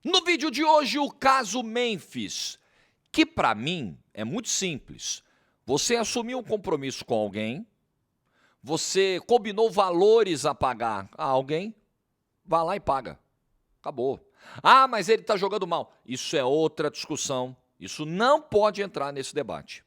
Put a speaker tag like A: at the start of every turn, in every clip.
A: No vídeo de hoje, o caso Memphis, que para mim é muito simples. Você assumiu um compromisso com alguém, você combinou valores a pagar a alguém, vá lá e paga. Acabou. Ah, mas ele está jogando mal. Isso é outra discussão. Isso não pode entrar nesse debate.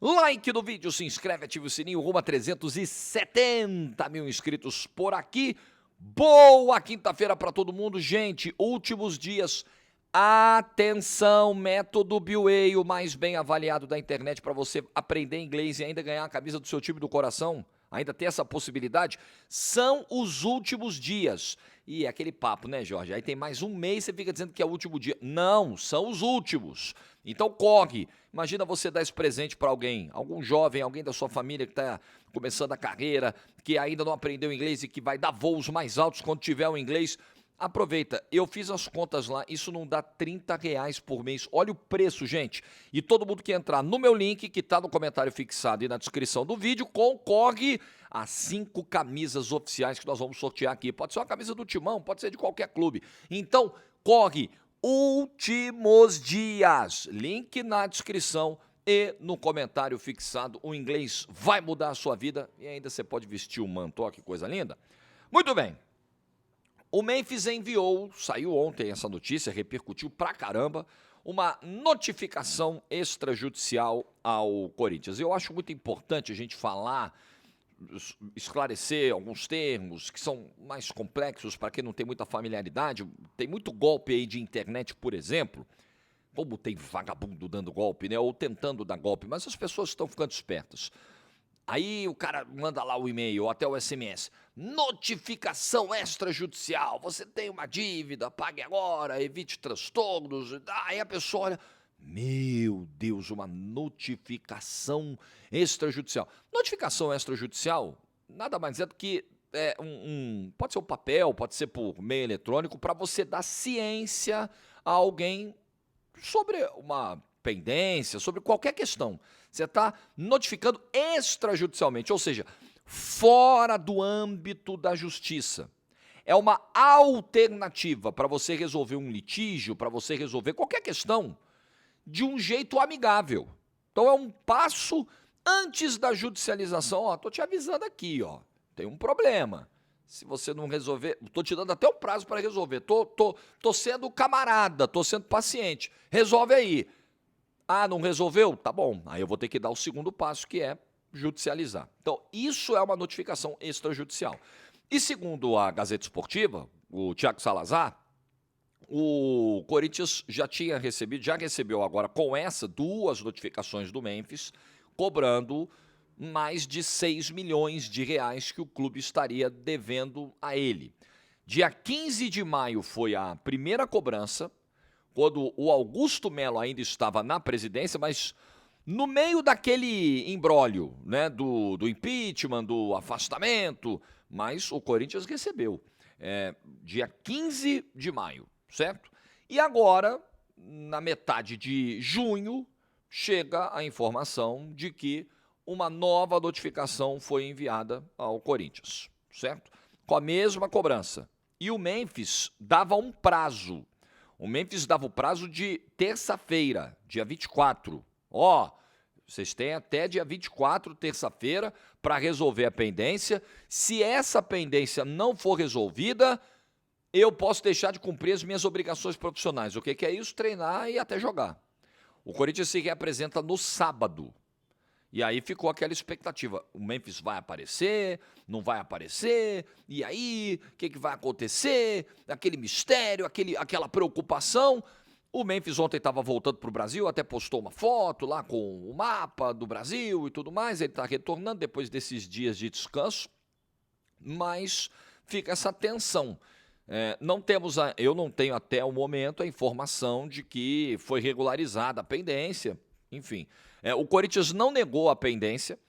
A: Like no vídeo, se inscreve, ativa o sininho, rumo a 370 mil inscritos por aqui. Boa quinta-feira para todo mundo. Gente, últimos dias. Atenção, método BUA, o mais bem avaliado da internet para você aprender inglês e ainda ganhar a camisa do seu time do coração. Ainda tem essa possibilidade. São os últimos dias. E é aquele papo, né, Jorge? Aí tem mais um mês, você fica dizendo que é o último dia. Não, são os últimos. Então corre. Imagina você dar esse presente para alguém, algum jovem, alguém da sua família que está começando a carreira, que ainda não aprendeu inglês e que vai dar voos mais altos quando tiver o inglês. Aproveita, eu fiz as contas lá, isso não dá R$ 30 por mês. Olha o preço, gente. E todo mundo que entrar no meu link, que está no comentário fixado e na descrição do vídeo, concorre a 5 camisas oficiais que nós vamos sortear aqui. Pode ser uma camisa do Timão, pode ser de qualquer clube. Então, corre. Últimos dias. Link na descrição e no comentário fixado. O inglês vai mudar a sua vida e ainda você pode vestir o manto. Ó, que coisa linda. Muito bem. O Memphis enviou, saiu ontem essa notícia, repercutiu pra caramba, uma notificação extrajudicial ao Corinthians. Eu acho muito importante a gente falar, esclarecer alguns termos que são mais complexos para quem não tem muita familiaridade. Tem muito golpe aí de internet, por exemplo. Como tem vagabundo dando golpe, né? Ou tentando dar golpe, mas as pessoas estão ficando espertas. Aí o cara manda lá o e-mail ou até o SMS. Notificação extrajudicial. Você tem uma dívida, pague agora, evite transtornos. Aí a pessoa olha, meu Deus, uma notificação extrajudicial. Notificação extrajudicial nada mais é do que pode ser um papel, pode ser por meio eletrônico, para você dar ciência a alguém sobre uma pendência, sobre qualquer questão. Você está notificando extrajudicialmente, ou seja, fora do âmbito da justiça. É uma alternativa para você resolver um litígio, para você resolver qualquer questão de um jeito amigável. Então é um passo antes da judicialização. Ó, tô te avisando aqui, ó, tem um problema. Se você não resolver, tô te dando até um prazo para resolver. Tô sendo camarada, tô sendo paciente. Resolve aí. Ah, não resolveu? Tá bom. Aí eu vou ter que dar o segundo passo, que é judicializar. Então, isso é uma notificação extrajudicial. E segundo a Gazeta Esportiva, o Thiago Salazar, o Corinthians já recebeu agora com essa 2 notificações do Memphis, cobrando mais de 6 milhões de reais que o clube estaria devendo a ele. Dia 15 de maio foi a primeira cobrança, quando o Augusto Melo ainda estava na presidência, mas no meio daquele imbróglio, né, do impeachment, do afastamento, mas o Corinthians recebeu dia 15 de maio, certo? E agora, na metade de junho, chega a informação de que uma nova notificação foi enviada ao Corinthians, certo? Com a mesma cobrança. E o Memphis dava um prazo. O Memphis dava o prazo de terça-feira, dia 24. Ó, vocês têm até dia 24, terça-feira, para resolver a pendência. Se essa pendência não for resolvida, eu posso deixar de cumprir as minhas obrigações profissionais. O que é isso? Treinar e até jogar. O Corinthians se reapresenta no sábado. E aí ficou aquela expectativa, o Memphis vai aparecer, não vai aparecer, e aí, o que vai acontecer? Aquele mistério, aquela preocupação. O Memphis ontem estava voltando para o Brasil, até postou uma foto lá com o mapa do Brasil e tudo mais, ele está retornando depois desses dias de descanso, mas fica essa tensão. Eu não tenho até o momento a informação de que foi regularizada a pendência, enfim. O Corinthians não negou a pendência.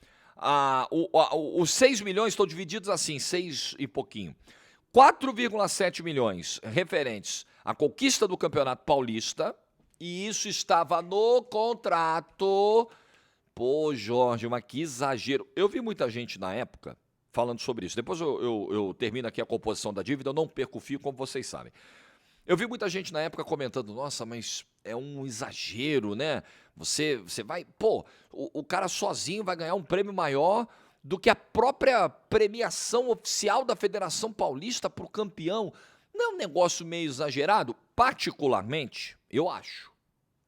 A: Os 6 milhões estão divididos assim, 6 e pouquinho. 4,7 milhões referentes à conquista do Campeonato Paulista, e isso estava no contrato. Pô, Jorge, mas que exagero. Eu vi muita gente na época falando sobre isso. Depois eu termino aqui a composição da dívida, eu não perco o fio, como vocês sabem. Eu vi muita gente na época comentando, nossa, mas é um exagero, né? Você vai, pô, o cara sozinho vai ganhar um prêmio maior do que a própria premiação oficial da Federação Paulista para o campeão. Não é um negócio meio exagerado? Particularmente, eu acho.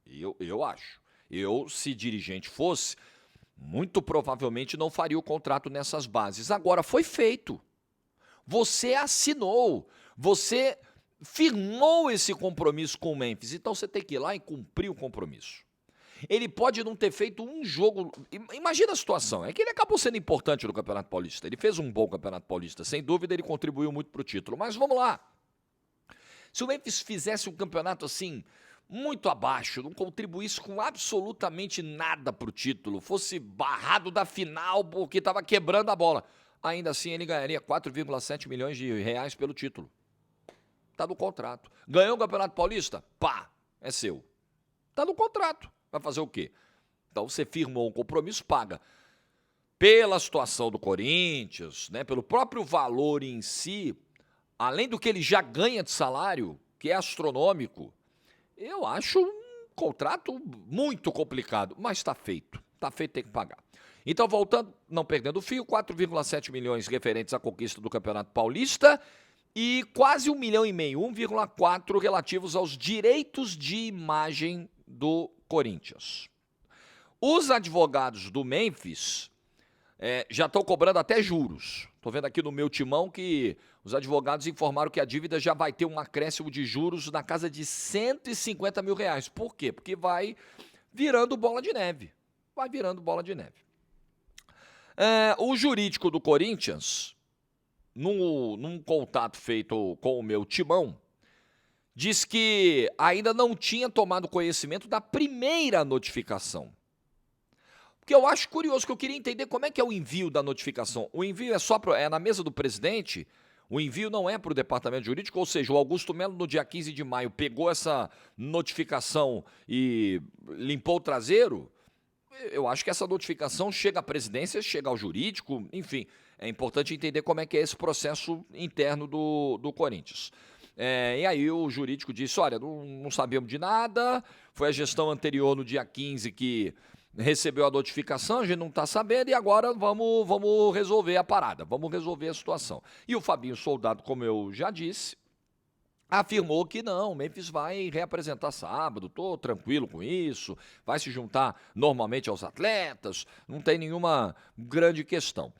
A: Eu acho. Eu, se dirigente fosse, muito provavelmente não faria o contrato nessas bases. Agora, foi feito. Você assinou. Você firmou esse compromisso com o Memphis. Então, você tem que ir lá e cumprir o compromisso. Ele pode não ter feito um jogo. Imagina a situação, é que ele acabou sendo importante no Campeonato Paulista. Ele fez um bom Campeonato Paulista, sem dúvida ele contribuiu muito para o título. Mas vamos lá. Se o Memphis fizesse um campeonato assim, muito abaixo, não contribuísse com absolutamente nada para o título, fosse barrado da final porque estava quebrando a bola, ainda assim ele ganharia 4,7 milhões de reais pelo título. Está no contrato. Ganhou o Campeonato Paulista? Pá, é seu. Está no contrato. Vai fazer o quê? Então você firmou um compromisso, paga. Pela situação do Corinthians, né, pelo próprio valor em si, além do que ele já ganha de salário, que é astronômico, eu acho um contrato muito complicado, mas está feito. Está feito, tem que pagar. Então, voltando, não perdendo o fio, 4,7 milhões referentes à conquista do Campeonato Paulista e quase 1,5 milhão, 1,4 relativos aos direitos de imagem do Corinthians. Os advogados do Memphis já estão cobrando até juros. Estou vendo aqui no meu timão que os advogados informaram que a dívida já vai ter um acréscimo de juros na casa de 150 mil reais. Por quê? Porque vai virando bola de neve. Vai virando bola de neve. O jurídico do Corinthians, num contato feito com o meu timão, diz que ainda não tinha tomado conhecimento da primeira notificação. Porque eu acho curioso, que eu queria entender como é que é o envio da notificação. O envio é na mesa do presidente, o envio não é para o departamento jurídico, ou seja, o Augusto Melo no dia 15 de maio pegou essa notificação e limpou o traseiro. Eu acho que essa notificação chega à presidência, chega ao jurídico, enfim, é importante entender como é que é esse processo interno do Corinthians. E aí o jurídico disse, olha, não sabíamos de nada, foi a gestão anterior no dia 15 que recebeu a notificação, a gente não está sabendo e agora vamos resolver a parada, vamos resolver a situação. E o Fabinho Soldado, como eu já disse, afirmou que não, o Memphis vai reapresentar sábado, estou tranquilo com isso, vai se juntar normalmente aos atletas, não tem nenhuma grande questão.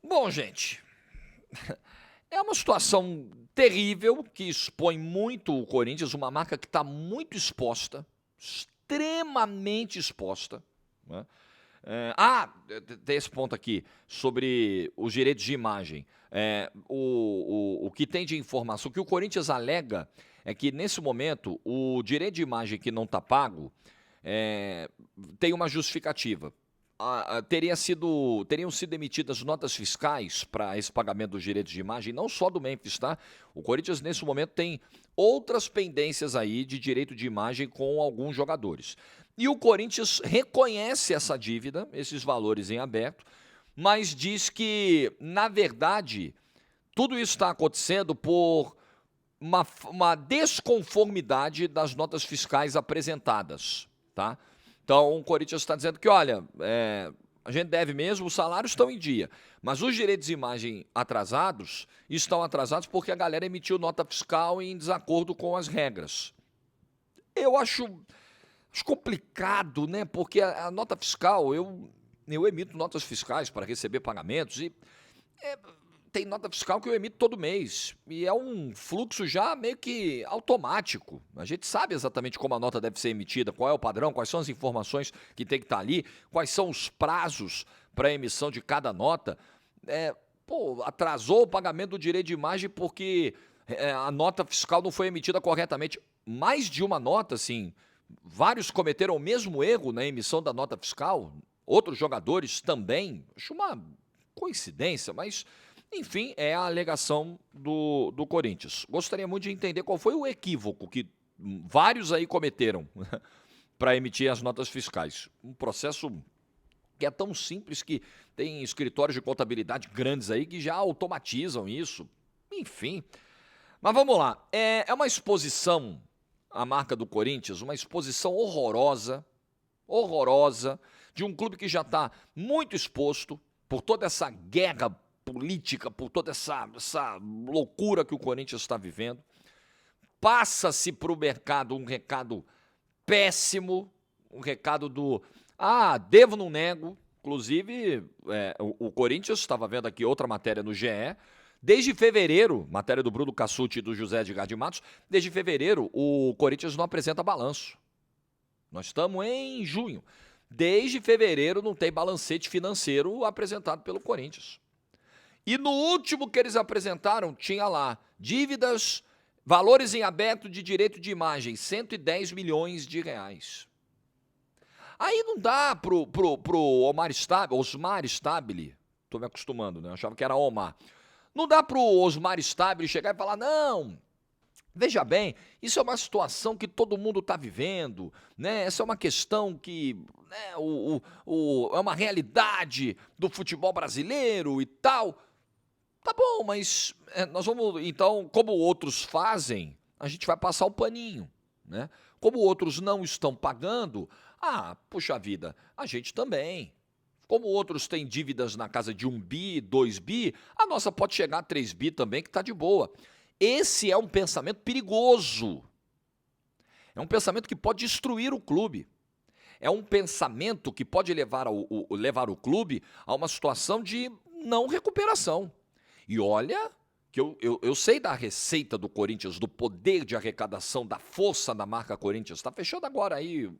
A: Bom, gente, é uma situação terrível que expõe muito o Corinthians, uma marca que está muito exposta, extremamente exposta, né? Tem esse ponto aqui sobre os direitos de imagem. O que tem de informação, o que o Corinthians alega é que nesse momento o direito de imagem que não está pago tem uma justificativa. Teriam sido emitidas notas fiscais para esse pagamento dos direitos de imagem, não só do Memphis, tá? O Corinthians, nesse momento, tem outras pendências aí de direito de imagem com alguns jogadores. E o Corinthians reconhece essa dívida, esses valores em aberto, mas diz que, na verdade, tudo isso está acontecendo por uma desconformidade das notas fiscais apresentadas, tá? Então, o Corinthians está dizendo que, olha, a gente deve mesmo, os salários estão em dia, mas os direitos de imagem estão atrasados porque a galera emitiu nota fiscal em desacordo com as regras. Eu acho complicado, né? Porque a nota fiscal, eu emito notas fiscais para receber pagamentos e tem nota fiscal que eu emito todo mês. E é um fluxo já meio que automático. A gente sabe exatamente como a nota deve ser emitida, qual é o padrão, quais são as informações que tem que estar ali, quais são os prazos para a emissão de cada nota. Atrasou o pagamento do direito de imagem porque a nota fiscal não foi emitida corretamente. Mais de uma nota, assim, vários cometeram o mesmo erro na emissão da nota fiscal, outros jogadores também. Acho uma coincidência, mas... Enfim, é a alegação do Corinthians. Gostaria muito de entender qual foi o equívoco que vários aí cometeram para emitir as notas fiscais. Um processo que é tão simples que tem escritórios de contabilidade grandes aí que já automatizam isso. Enfim, Mas vamos lá. É uma exposição, a marca do Corinthians, uma exposição horrorosa, horrorosa, de um clube que já está muito exposto por toda essa guerra política, por toda essa loucura que o Corinthians está vivendo. Passa-se para o mercado um recado péssimo, um recado do devo, não nego. Inclusive, o Corinthians, estava vendo aqui outra matéria no GE, desde fevereiro, matéria do Bruno Cassucci e do José Edgar de Matos, desde fevereiro o Corinthians não apresenta balanço. Nós estamos em junho. Desde fevereiro não tem balancete financeiro apresentado pelo Corinthians. E no último que eles apresentaram, tinha lá dívidas, valores em aberto de direito de imagem, 110 milhões de reais. Aí não dá pro Osmar Stabile, tô me acostumando, né? Eu achava que era Omar. Não dá pro Osmar Stabile chegar e falar, não, veja bem, isso é uma situação que todo mundo está vivendo, né? Essa é uma questão que é uma realidade do futebol brasileiro e tal. Tá bom, mas nós vamos, então, como outros fazem, a gente vai passar o paninho, né? Como outros não estão pagando, puxa vida, a gente também. Como outros têm dívidas na casa de 1 bi, 2 bi, a nossa pode chegar a 3 bi também, que está de boa. Esse é um pensamento perigoso. É um pensamento que pode destruir o clube. É um pensamento que pode levar o clube a uma situação de não recuperação. E olha que eu sei da receita do Corinthians, do poder de arrecadação, da força da marca Corinthians. Está fechando agora aí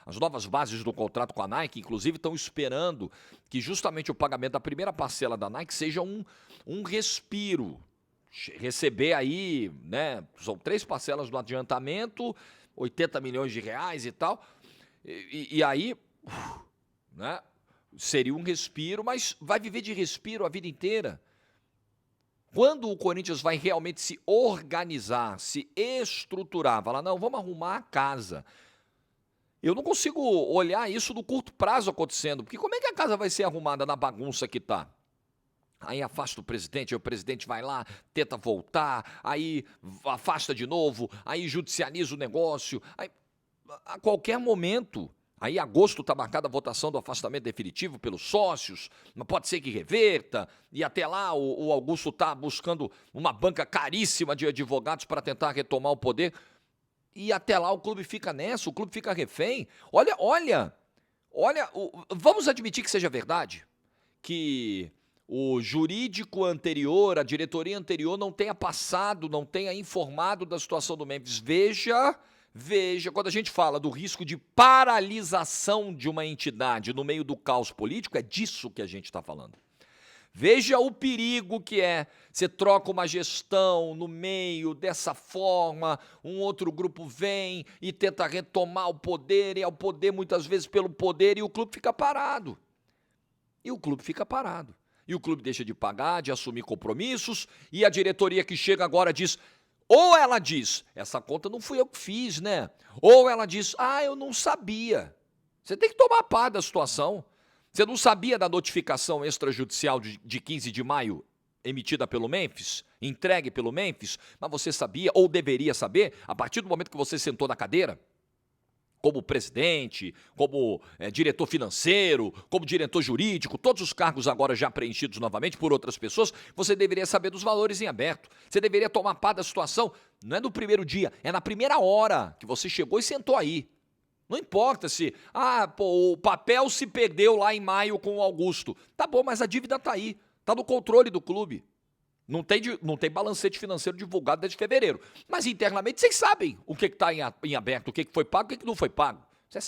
A: as novas bases do contrato com a Nike, inclusive estão esperando que justamente o pagamento da primeira parcela da Nike seja um respiro. Receber aí, né, são 3 parcelas do adiantamento, 80 milhões de reais e tal, e aí, né, seria um respiro, mas vai viver de respiro a vida inteira. Quando o Corinthians vai realmente se organizar, se estruturar, falar, não, vamos arrumar a casa. Eu não consigo olhar isso no curto prazo acontecendo, porque como é que a casa vai ser arrumada na bagunça que está? Aí afasta o presidente, aí o presidente vai lá, tenta voltar, aí afasta de novo, aí judicializa o negócio. Aí, a qualquer momento, aí agosto está marcada a votação do afastamento definitivo pelos sócios, mas pode ser que reverta, e até lá o Augusto está buscando uma banca caríssima de advogados para tentar retomar o poder, e até lá o clube fica nessa, o clube fica refém. Olha, vamos admitir que seja verdade, que o jurídico anterior, a diretoria anterior não tenha passado, não tenha informado da situação do Memphis. Veja, quando a gente fala do risco de paralisação de uma entidade no meio do caos político, é disso que a gente está falando. Veja o perigo que é, você troca uma gestão no meio dessa forma, um outro grupo vem e tenta retomar o poder, e é o poder muitas vezes pelo poder, e o clube fica parado. E o clube deixa de pagar, de assumir compromissos, e a diretoria que chega agora diz, ou ela diz, essa conta não fui eu que fiz, né? Ou ela diz, eu não sabia. Você tem que tomar par da situação. Você não sabia da notificação extrajudicial de 15 de maio emitida pelo Memphis, entregue pelo Memphis, mas você sabia, ou deveria saber, a partir do momento que você sentou na cadeira, como presidente, como diretor financeiro, como diretor jurídico, todos os cargos agora já preenchidos novamente por outras pessoas, você deveria saber dos valores em aberto. Você deveria tomar par da situação. Não é no primeiro dia, é na primeira hora que você chegou e sentou aí. Não importa se, o papel se perdeu lá em maio com o Augusto. Tá bom, mas a dívida tá aí, tá no controle do clube. Não tem balancete financeiro divulgado desde fevereiro. Mas internamente vocês sabem o que está em aberto, o que foi pago, o que não foi pago. Isso é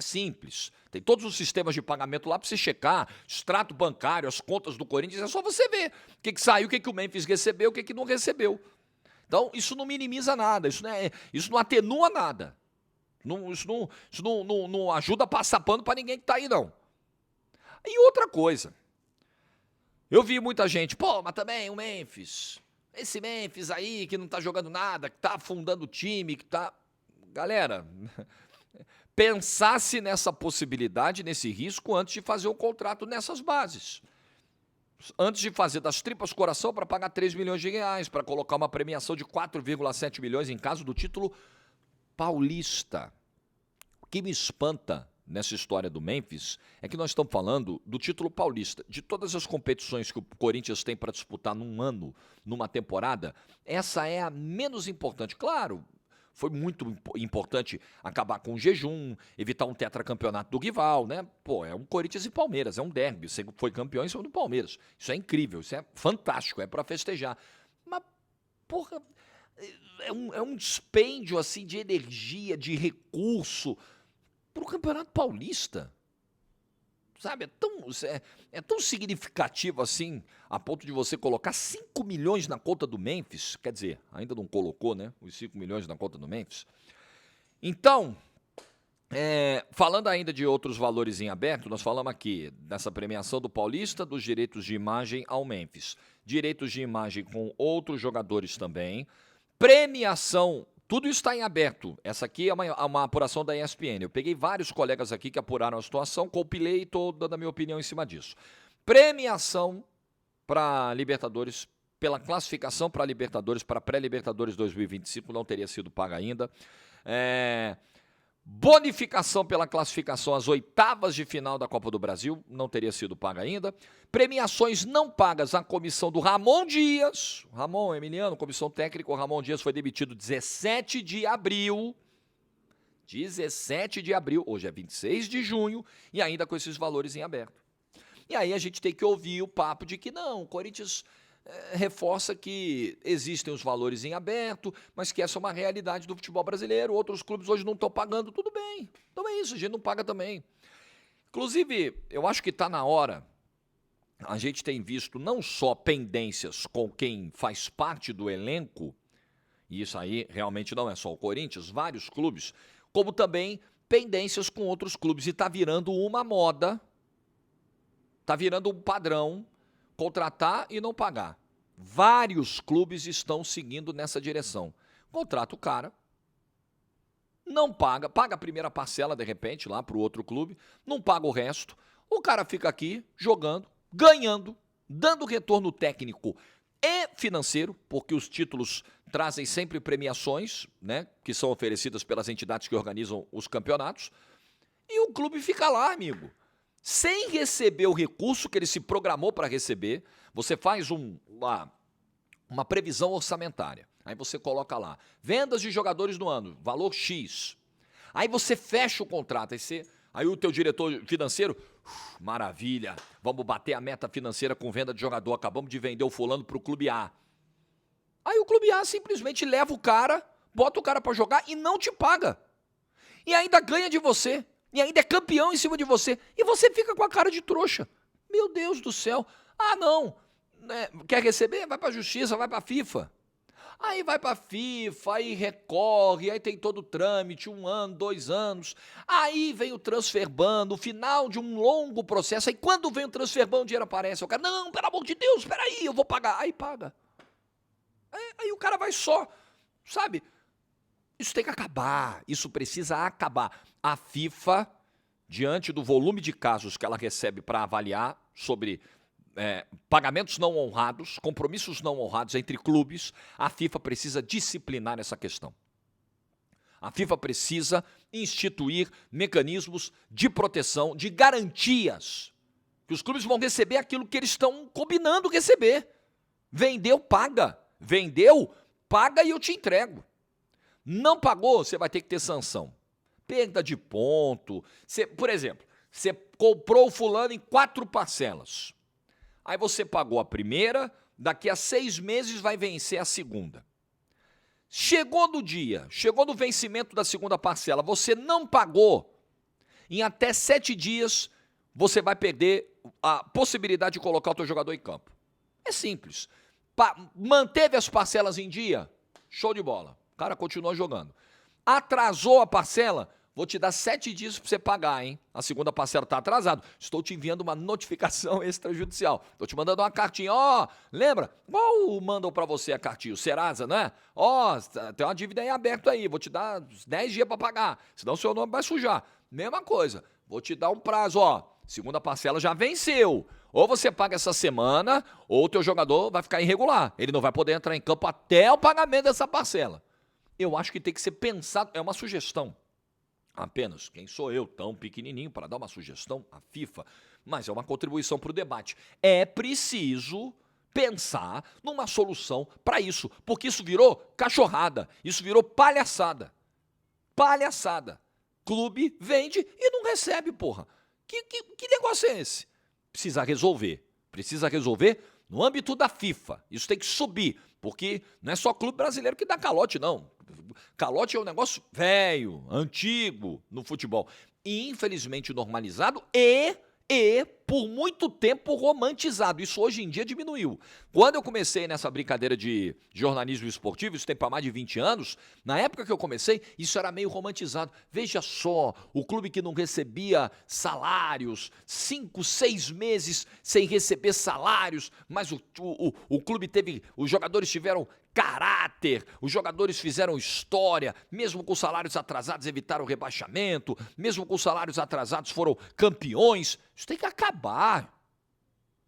A: simples. Tem todos os sistemas de pagamento lá para você checar, extrato bancário, as contas do Corinthians, é só você ver o que saiu, o que o Memphis recebeu, o que não recebeu. Então, isso não minimiza nada, isso não atenua nada. Isso não ajuda a passar pano para ninguém que está aí, não. E outra coisa, eu vi muita gente, mas também o Memphis, esse Memphis aí que não tá jogando nada, que tá afundando o time, que tá... Galera, pensasse nessa possibilidade, nesse risco, antes de fazer o contrato nessas bases. antes de fazer das tripas coração para pagar 3 milhões de reais, para colocar uma premiação de 4,7 milhões em caso do título paulista. O que me espanta nessa história do Memphis é que nós estamos falando do título paulista. De todas as competições que o Corinthians tem para disputar num ano, numa temporada, essa é a menos importante. Claro, foi muito importante acabar com o jejum, evitar um tetracampeonato do rival, né? Pô, é um Corinthians e Palmeiras, é um derby. Você foi campeão em cima do Palmeiras. Isso é incrível, isso é fantástico, é para festejar. Mas, porra, é um dispêndio assim de energia, de recurso para o Campeonato Paulista. Sabe, é tão significativo assim, a ponto de você colocar 5 milhões na conta do Memphis. Quer dizer, ainda não colocou, né, os 5 milhões na conta do Memphis. Então, falando ainda de outros valores em aberto, nós falamos aqui dessa premiação do Paulista, dos direitos de imagem ao Memphis. Direitos de imagem com outros jogadores também. Premiação. Tudo está em aberto. Essa aqui é uma apuração da ESPN. Eu peguei vários colegas aqui que apuraram a situação, compilei e estou dando a minha opinião em cima disso. Premiação para Libertadores, pela classificação para Libertadores, para pré-Libertadores 2025, não teria sido paga ainda. Bonificação pela classificação às oitavas de final da Copa do Brasil, não teria sido paga ainda. Premiações não pagas à comissão do Ramon Dias. Ramon Emiliano, comissão técnica, o Ramon Dias foi demitido 17 de abril. 17 de abril, hoje é 26 de junho, e ainda com esses valores em aberto. E aí a gente tem que ouvir o papo de que não, o Corinthians reforça que existem os valores em aberto, mas que essa é uma realidade do futebol brasileiro, outros clubes hoje não estão pagando, tudo bem. Então é isso, a gente não paga também. Inclusive, eu acho que está na hora, a gente tem visto não só pendências com quem faz parte do elenco, e isso aí realmente não é só o Corinthians, vários clubes, como também pendências com outros clubes, e está virando uma moda, está virando um padrão, contratar e não pagar. Vários clubes estão seguindo nessa direção. Contrata o cara, não paga, paga a primeira parcela de repente lá para o outro clube, não paga o resto, o cara fica aqui jogando, ganhando, dando retorno técnico e financeiro, porque os títulos trazem sempre premiações, né, que são oferecidas pelas entidades que organizam os campeonatos, e o clube fica lá, amigo, sem receber o recurso que ele se programou para receber. Você faz uma previsão orçamentária. Aí você coloca lá, vendas de jogadores no ano, valor X. Aí você fecha o contrato. Aí o teu diretor financeiro, maravilha, vamos bater a meta financeira com venda de jogador. Acabamos de vender o fulano para o clube A. Aí o clube A simplesmente leva o cara, bota o cara para jogar e não te paga. E ainda ganha de você. E ainda é campeão em cima de você. E você fica com a cara de trouxa. Meu Deus do céu. Ah, não. Quer receber? Vai para a justiça, vai para a FIFA. Aí vai para a FIFA, aí recorre, aí tem todo o trâmite, 1 ano, 2 anos. Aí vem o transfer ban, no final de um longo processo. Aí quando vem o transfer ban, o dinheiro aparece. O cara, não, pelo amor de Deus, espera aí, eu vou pagar. Aí paga. Aí o cara vai só, sabe? Isso tem que acabar, isso precisa acabar. A FIFA, diante do volume de casos que ela recebe para avaliar sobre pagamentos não honrados, compromissos não honrados entre clubes, a FIFA precisa disciplinar essa questão. A FIFA precisa instituir mecanismos de proteção, de garantias, que os clubes vão receber aquilo que eles estão combinando receber. Vendeu, paga. Vendeu, paga e eu te entrego. Não pagou, você vai ter que ter sanção. Perda de ponto. Por exemplo, você comprou o fulano em 4 parcelas. Aí você pagou a primeira, daqui a 6 meses vai vencer a segunda. Chegou no vencimento da segunda parcela, você não pagou, em até 7 dias você vai perder a possibilidade de colocar o teu jogador em campo. É simples. Manteve as parcelas em dia? Show de bola. O cara continua jogando. Atrasou a parcela? Vou te dar 7 dias para você pagar, hein? A segunda parcela está atrasada. Estou te enviando uma notificação extrajudicial. Estou te mandando uma cartinha. Lembra? Qual mandou para você a cartinha? O Serasa, né? Tem uma dívida em aberto aí. Vou te dar 10 dias para pagar. Senão o seu nome vai sujar. Mesma coisa. Vou te dar um prazo, segunda parcela já venceu. Ou você paga essa semana, ou o teu jogador vai ficar irregular. Ele não vai poder entrar em campo até o pagamento dessa parcela. Eu acho que tem que ser pensado, é uma sugestão. Apenas, quem sou eu, tão pequenininho, para dar uma sugestão à FIFA, mas é uma contribuição para o debate. É preciso pensar numa solução para isso, porque isso virou cachorrada, isso virou palhaçada. Palhaçada. Clube vende e não recebe, porra. Que negócio é esse? Precisa resolver no âmbito da FIFA. Isso tem que subir, porque não é só clube brasileiro que dá calote, não. Calote é um negócio velho, antigo no futebol. E infelizmente normalizado e por muito tempo romantizado. Isso hoje em dia diminuiu. Quando eu comecei nessa brincadeira de jornalismo esportivo, isso tem para mais de 20 anos, na época que eu comecei, isso era meio romantizado. Veja só, o clube que não recebia salários, 5, 6 meses sem receber salários, mas o clube teve, os jogadores tiveram caráter, os jogadores fizeram história, mesmo com salários atrasados evitaram o rebaixamento, mesmo com salários atrasados foram campeões. Isso tem que acabar.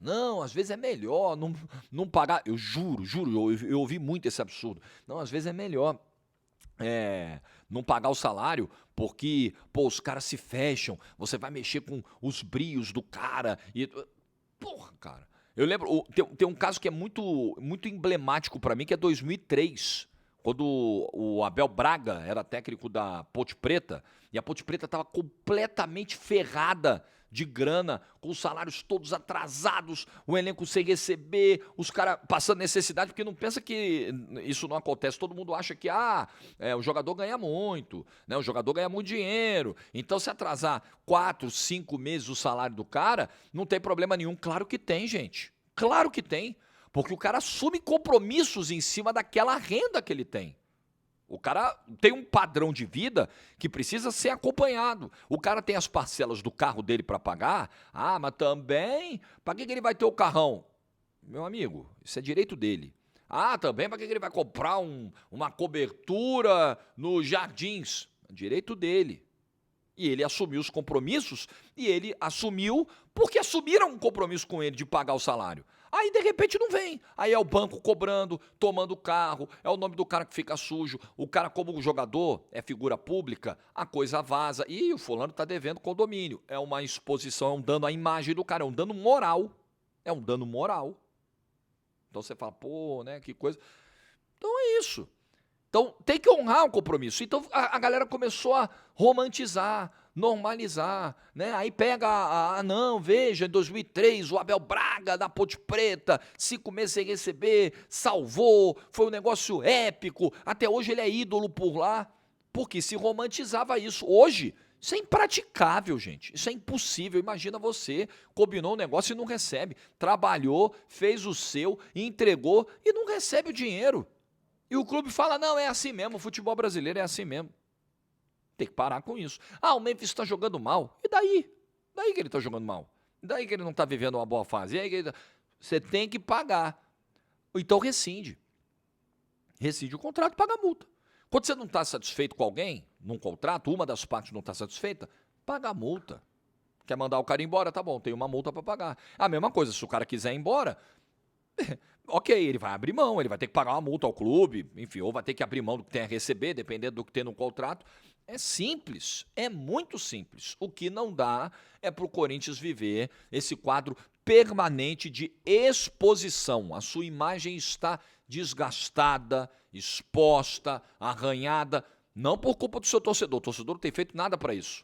A: Não, às vezes é melhor não pagar. Eu juro, eu ouvi muito esse absurdo. Não, às vezes é melhor não pagar o salário porque, pô, os caras se fecham, você vai mexer com os brios do cara. Porra, cara. Eu lembro, tem um caso que é muito emblemático para mim, que é 2003, quando o Abel Braga era técnico da Ponte Preta, e a Ponte Preta estava completamente ferrada de grana, com os salários todos atrasados, o elenco sem receber, os caras passando necessidade, porque não pensa que isso não acontece. Todo mundo acha que o jogador ganha muito, né? O jogador ganha muito dinheiro. Então, se atrasar 4, 5 meses o salário do cara, não tem problema nenhum. Claro que tem, gente. Claro que tem. Porque o cara assume compromissos em cima daquela renda que ele tem. O cara tem um padrão de vida que precisa ser acompanhado. O cara tem as parcelas do carro dele para pagar. Mas também, para que ele vai ter o carrão? Meu amigo, isso é direito dele. Também, para que ele vai comprar uma cobertura nos Jardins? É direito dele. E ele assumiu os compromissos, e ele assumiu porque assumiram um compromisso com ele de pagar o salário. Aí, de repente, não vem. Aí é o banco cobrando, tomando o carro, é o nome do cara que fica sujo. O cara, como o jogador é figura pública, a coisa vaza. E o fulano tá devendo condomínio. É uma exposição, é um dano à imagem do cara, é um dano moral. É um dano moral. Então você fala, pô, né, que coisa. Então é isso. Então tem que honrar o compromisso. Então a galera começou a romantizar, normalizar, né? Aí pega, não, veja, em 2003, o Abel Braga da Ponte Preta, 5 meses sem receber, salvou, foi um negócio épico, até hoje ele é ídolo por lá, porque se romantizava isso. Hoje, isso é impraticável, gente, isso é impossível. Imagina você, combinou um negócio e não recebe, trabalhou, fez o seu, entregou e não recebe o dinheiro. E o clube fala, não, é assim mesmo, o futebol brasileiro é assim mesmo. Tem que parar com isso. O Memphis está jogando mal. E daí? Daí que ele está jogando mal. Daí que ele não está vivendo uma boa fase. E aí que você tem que pagar. Então rescinde. Rescinde o contrato e paga a multa. Quando você não está satisfeito com alguém, num contrato, uma das partes não está satisfeita, paga a multa. Quer mandar o cara embora? Tá bom, tem uma multa para pagar. A mesma coisa, se o cara quiser ir embora... Ok, ele vai abrir mão, ele vai ter que pagar uma multa ao clube, enfim, ou vai ter que abrir mão do que tem a receber, dependendo do que tem no contrato. É simples, é muito simples. O que não dá é para o Corinthians viver esse quadro permanente de exposição. A sua imagem está desgastada, exposta, arranhada, não por culpa do seu torcedor. O torcedor não tem feito nada para isso.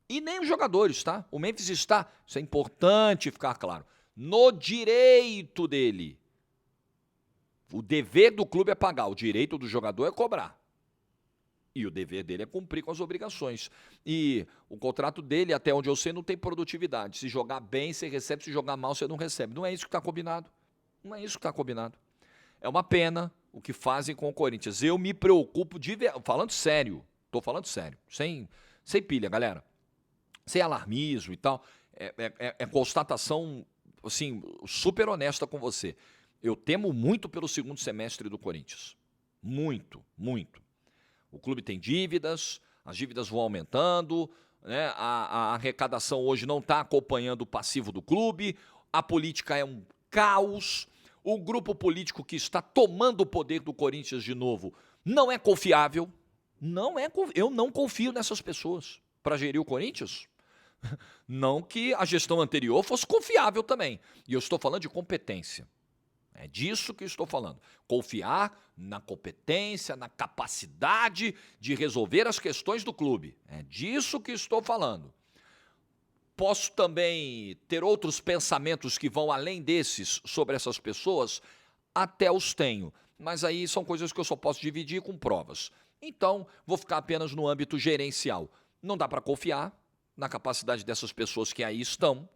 A: E nem os jogadores, tá? O Memphis está, isso é importante ficar claro, no direito dele. O dever do clube é pagar, o direito do jogador é cobrar. E o dever dele é cumprir com as obrigações. E o contrato dele, até onde eu sei, não tem produtividade. Se jogar bem, você recebe, se jogar mal, você não recebe. Não é isso que está combinado. Não é isso que está combinado. É uma pena o que fazem com o Corinthians. Eu me preocupo falando sério. Estou falando sério. Sem pilha, galera. Sem alarmismo e tal. É constatação, assim, super honesta com você. Eu temo muito pelo segundo semestre do Corinthians. Muito, muito. O clube tem dívidas, as dívidas vão aumentando, né? A arrecadação hoje não está acompanhando o passivo do clube, a política é um caos, o grupo político que está tomando o poder do Corinthians de novo não é confiável, eu não confio nessas pessoas para gerir o Corinthians. Não que a gestão anterior fosse confiável também, e eu estou falando de competência. É disso que estou falando. Confiar na competência, na capacidade de resolver as questões do clube. É disso que estou falando. Posso também ter outros pensamentos que vão além desses sobre essas pessoas? Até os tenho. Mas aí são coisas que eu só posso dividir com provas. Então, vou ficar apenas no âmbito gerencial. Não dá para confiar na capacidade dessas pessoas que aí estão.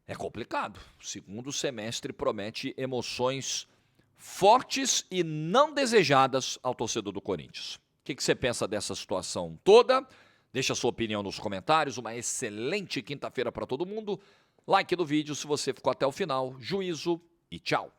A: É complicado. O segundo semestre promete emoções fortes e não desejadas ao torcedor do Corinthians. O que você pensa dessa situação toda? Deixa a sua opinião nos comentários. Uma excelente quinta-feira para todo mundo. Like no vídeo se você ficou até o final. Juízo e tchau.